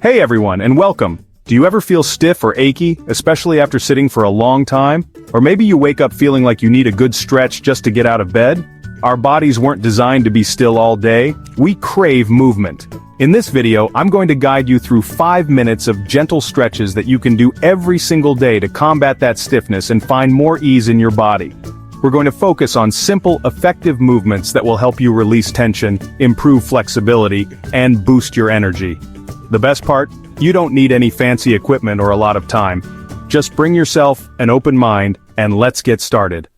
Hey everyone, and welcome. Do you ever feel stiff or achy, especially after sitting for a long time? Or maybe you wake up feeling like you need a good stretch just to get out of bed? Our bodies weren't designed to be still all day. We crave movement. In this video, I'm going to guide you through 5 minutes of gentle stretches that you can do every single day to combat that stiffness and find more ease in your body. We're going to focus on simple, effective movements that will help you release tension, improve flexibility, and boost your energy. The best part? You don't need any fancy equipment or a lot of time. Just bring yourself, an open mind, and let's get started.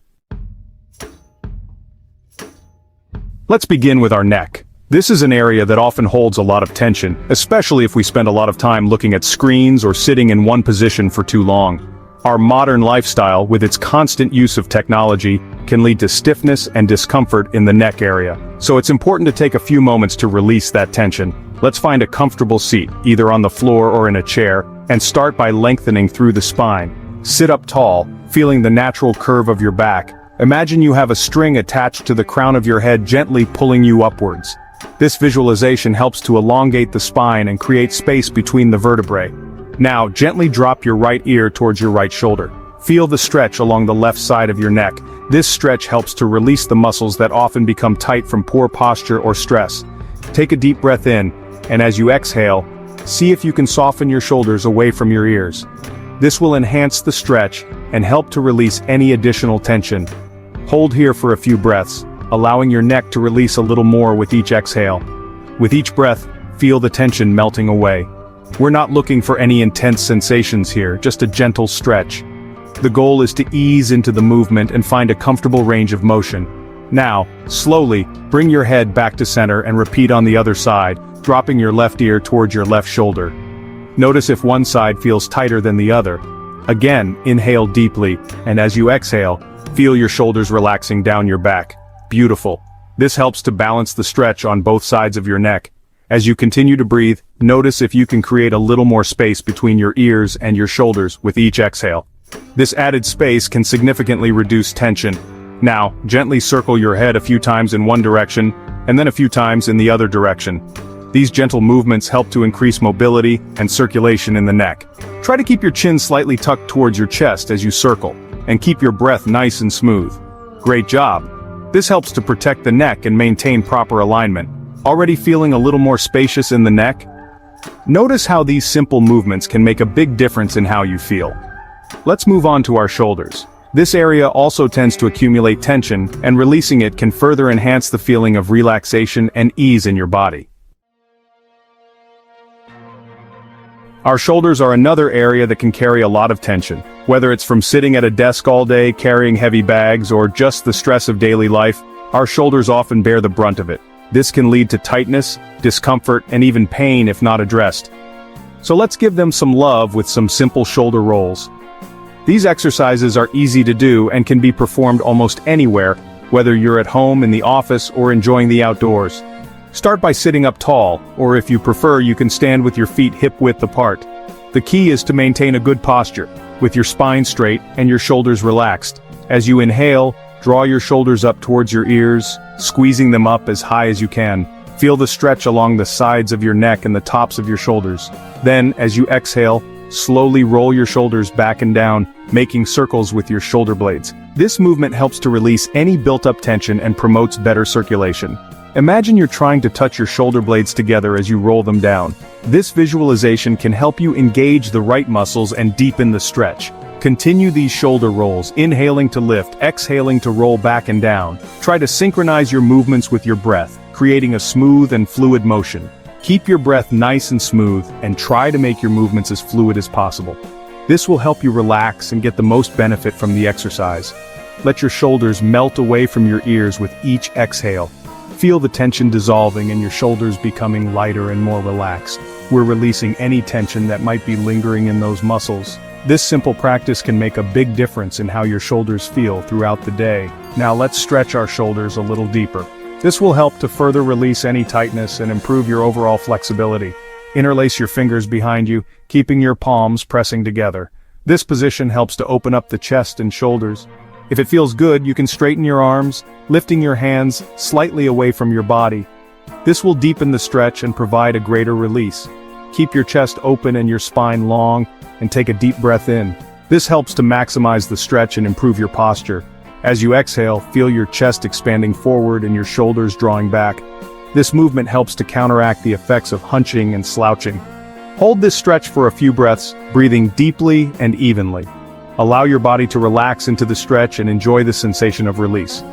Let's begin with our neck. This is an area that often holds a lot of tension, especially if we spend a lot of time looking at screens or sitting in one position for too long. Our modern lifestyle, with its constant use of technology, can lead to stiffness and discomfort in the neck area. So it's important to take a few moments to release that tension. Let's find a comfortable seat, either on the floor or in a chair, and start by lengthening through the spine. Sit up tall, feeling the natural curve of your back. Imagine you have a string attached to the crown of your head, gently pulling you upwards. This visualization helps to elongate the spine and create space between the vertebrae. Now, gently drop your right ear towards your right shoulder. Feel the stretch along the left side of your neck. This stretch helps to release the muscles that often become tight from poor posture or stress. Take a deep breath in, and as you exhale, see if you can soften your shoulders away from your ears. This will enhance the stretch and help to release any additional tension. Hold here for a few breaths, allowing your neck to release a little more with each exhale. With each breath, feel the tension melting away. We're not looking for any intense sensations here, just a gentle stretch. The goal is to ease into the movement and find a comfortable range of motion. Now, slowly, bring your head back to center and repeat on the other side, dropping your left ear towards your left shoulder. Notice if one side feels tighter than the other. Again, inhale deeply, and as you exhale, feel your shoulders relaxing down your back. Beautiful. This helps to balance the stretch on both sides of your neck. As you continue to breathe, notice if you can create a little more space between your ears and your shoulders with each exhale. This added space can significantly reduce tension. Now, gently circle your head a few times in one direction, and then a few times in the other direction. These gentle movements help to increase mobility and circulation in the neck. Try to keep your chin slightly tucked towards your chest as you circle, and keep your breath nice and smooth. Great job. This helps to protect the neck and maintain proper alignment. Already feeling a little more spacious in the neck? Notice how these simple movements can make a big difference in how you feel. Let's move on to our shoulders. This area also tends to accumulate tension, and releasing it can further enhance the feeling of relaxation and ease in your body. Our shoulders are another area that can carry a lot of tension. Whether it's from sitting at a desk all day, carrying heavy bags, or just the stress of daily life, our shoulders often bear the brunt of it. This can lead to tightness, discomfort, and even pain if not addressed. So let's give them some love with some simple shoulder rolls. These exercises are easy to do and can be performed almost anywhere, whether you're at home, in the office, or enjoying the outdoors. Start by sitting up tall, or if you prefer, you can stand with your feet hip-width apart. The key is to maintain a good posture, with your spine straight and your shoulders relaxed. As you inhale, draw your shoulders up towards your ears, squeezing them up as high as you can. Feel the stretch along the sides of your neck and the tops of your shoulders. Then, as you exhale, slowly roll your shoulders back and down, making circles with your shoulder blades. This movement helps to release any built-up tension and promotes better circulation. Imagine you're trying to touch your shoulder blades together as you roll them down. This visualization can help you engage the right muscles and deepen the stretch. Continue these shoulder rolls, inhaling to lift, exhaling to roll back and down. Try to synchronize your movements with your breath, creating a smooth and fluid motion. Keep your breath nice and smooth, and try to make your movements as fluid as possible. This will help you relax and get the most benefit from the exercise. Let your shoulders melt away from your ears with each exhale. Feel the tension dissolving and your shoulders becoming lighter and more relaxed. We're releasing any tension that might be lingering in those muscles. This simple practice can make a big difference in how your shoulders feel throughout the day. Now let's stretch our shoulders a little deeper. This will help to further release any tightness and improve your overall flexibility. Interlace your fingers behind you, keeping your palms pressing together. This position helps to open up the chest and shoulders. If it feels good, you can straighten your arms, lifting your hands slightly away from your body. This will deepen the stretch and provide a greater release. Keep your chest open and your spine long, and take a deep breath in. This helps to maximize the stretch and improve your posture. As you exhale, feel your chest expanding forward and your shoulders drawing back. This movement helps to counteract the effects of hunching and slouching. Hold this stretch for a few breaths, breathing deeply and evenly. Allow your body to relax into the stretch and enjoy the sensation of release.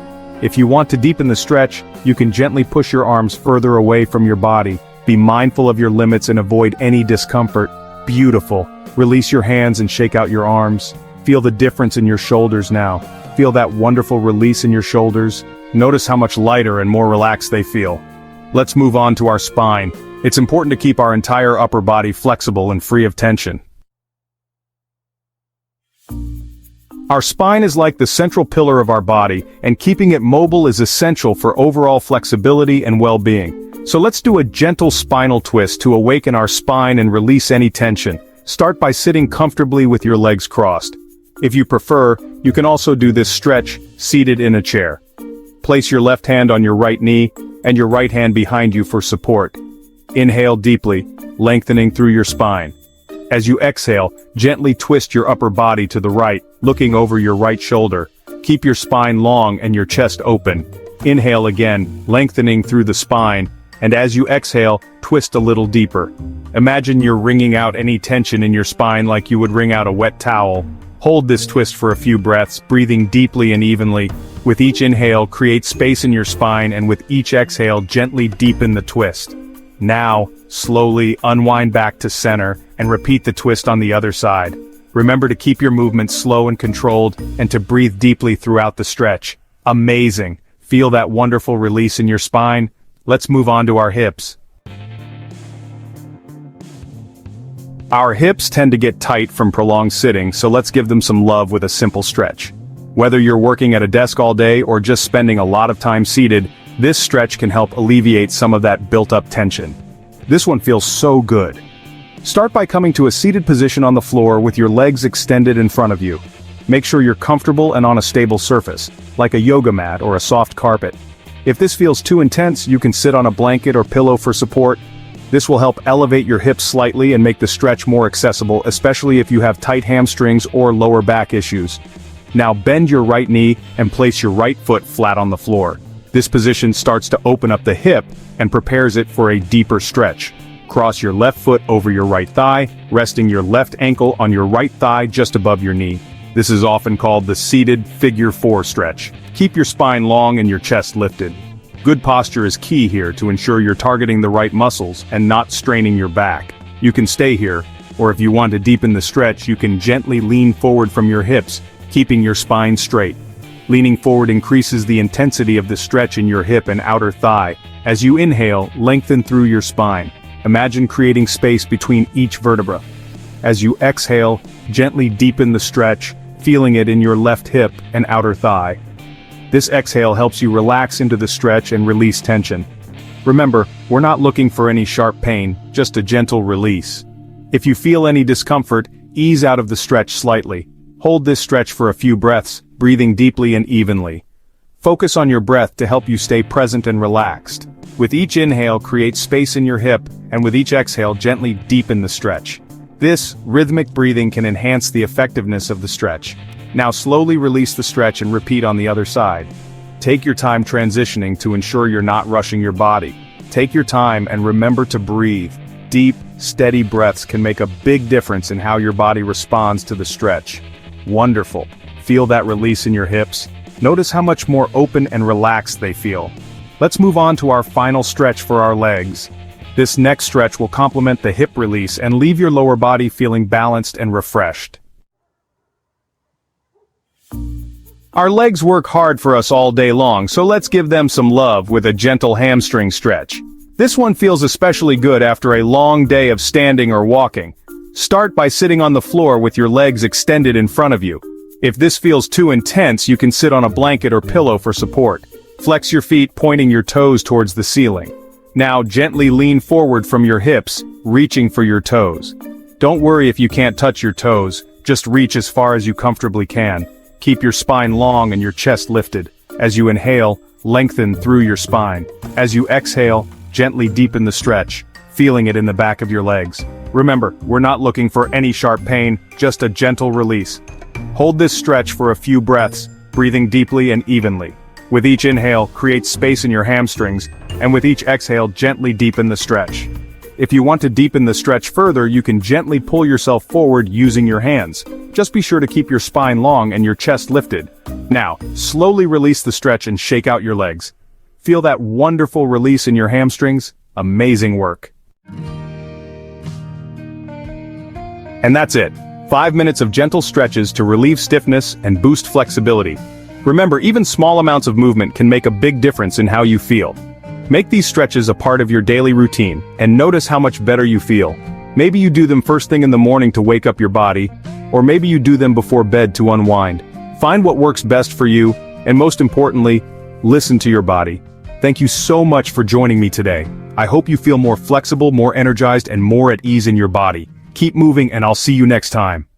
If you want to deepen the stretch, you can gently push your arms further away from your body. Be mindful of your limits and avoid any discomfort. Beautiful. Release your hands and shake out your arms. Feel the difference in your shoulders now. Feel that wonderful release in your shoulders. Notice how much lighter and more relaxed they feel. Let's move on to our spine. It's important to keep our entire upper body flexible and free of tension. Our spine is like the central pillar of our body, and keeping it mobile is essential for overall flexibility and well-being. So let's do a gentle spinal twist to awaken our spine and release any tension. Start by sitting comfortably with your legs crossed. If you prefer, you can also do this stretch seated in a chair. Place your left hand on your right knee, and your right hand behind you for support. Inhale deeply, lengthening through your spine. As you exhale, gently twist your upper body to the right, looking over your right shoulder. Keep your spine long and your chest open. Inhale again, lengthening through the spine, and as you exhale, twist a little deeper. Imagine you're wringing out any tension in your spine like you would wring out a wet towel. Hold this twist for a few breaths, breathing deeply and evenly. With each inhale, create space in your spine, and with each exhale, gently deepen the twist. Now, slowly unwind back to center, and repeat the twist on the other side. Remember to keep your movements slow and controlled, and to breathe deeply throughout the stretch. Amazing! Feel that wonderful release in your spine? Let's move on to our hips. Our hips tend to get tight from prolonged sitting, so let's give them some love with a simple stretch. Whether you're working at a desk all day or just spending a lot of time seated, this stretch can help alleviate some of that built-up tension. This one feels so good. Start by coming to a seated position on the floor with your legs extended in front of you. Make sure you're comfortable and on a stable surface, like a yoga mat or a soft carpet. If this feels too intense, you can sit on a blanket or pillow for support. This will help elevate your hips slightly and make the stretch more accessible, especially if you have tight hamstrings or lower back issues. Now bend your right knee and place your right foot flat on the floor. This position starts to open up the hip and prepares it for a deeper stretch. Cross your left foot over your right thigh, resting your left ankle on your right thigh just above your knee. This is often called the seated figure 4 stretch. Keep your spine long and your chest lifted. Good posture is key here to ensure you're targeting the right muscles and not straining your back. You can stay here, or if you want to deepen the stretch, you can gently lean forward from your hips, keeping your spine straight. Leaning forward increases the intensity of the stretch in your hip and outer thigh. As you inhale, lengthen through your spine. Imagine creating space between each vertebra. As you exhale, gently deepen the stretch, feeling it in your left hip and outer thigh. This exhale helps you relax into the stretch and release tension. Remember, we're not looking for any sharp pain, just a gentle release. If you feel any discomfort, ease out of the stretch slightly. Hold this stretch for a few breaths, breathing deeply and evenly. Focus on your breath to help you stay present and relaxed. With each inhale, create space in your hip, and with each exhale, gently deepen the stretch. This rhythmic breathing can enhance the effectiveness of the stretch. Now slowly release the stretch and repeat on the other side. Take your time transitioning to ensure you're not rushing your body. Take your time and remember to breathe. Deep, steady breaths can make a big difference in how your body responds to the stretch. Wonderful. Feel that release in your hips? Notice how much more open and relaxed they feel. Let's move on to our final stretch for our legs. This next stretch will complement the hip release and leave your lower body feeling balanced and refreshed. Our legs work hard for us all day long, so let's give them some love with a gentle hamstring stretch. This one feels especially good after a long day of standing or walking. Start by sitting on the floor with your legs extended in front of you. If this feels too intense, you can sit on a blanket or pillow for support. Flex your feet, pointing your toes towards the ceiling. Now gently lean forward from your hips, reaching for your toes. Don't worry if you can't touch your toes, just reach as far as you comfortably can. Keep your spine long and your chest lifted. As you inhale, lengthen through your spine. As you exhale, gently deepen the stretch. feeling it in the back of your legs. Remember, we're not looking for any sharp pain, just a gentle release. Hold this stretch for a few breaths, breathing deeply and evenly. With each inhale, create space in your hamstrings, and with each exhale, gently deepen the stretch. If you want to deepen the stretch further, you can gently pull yourself forward using your hands. Just be sure to keep your spine long and your chest lifted. Now, slowly release the stretch and shake out your legs. Feel that wonderful release in your hamstrings? Amazing work. And that's it. 5 minutes of gentle stretches to relieve stiffness and boost flexibility. Remember, even small amounts of movement can make a big difference in how you feel. Make these stretches a part of your daily routine, and notice how much better you feel. Maybe you do them first thing in the morning to wake up your body, or maybe you do them before bed to unwind. Find what works best for you, and most importantly, listen to your body. Thank you so much for joining me today. I hope you feel more flexible, more energized, and more at ease in your body. Keep moving, and I'll see you next time.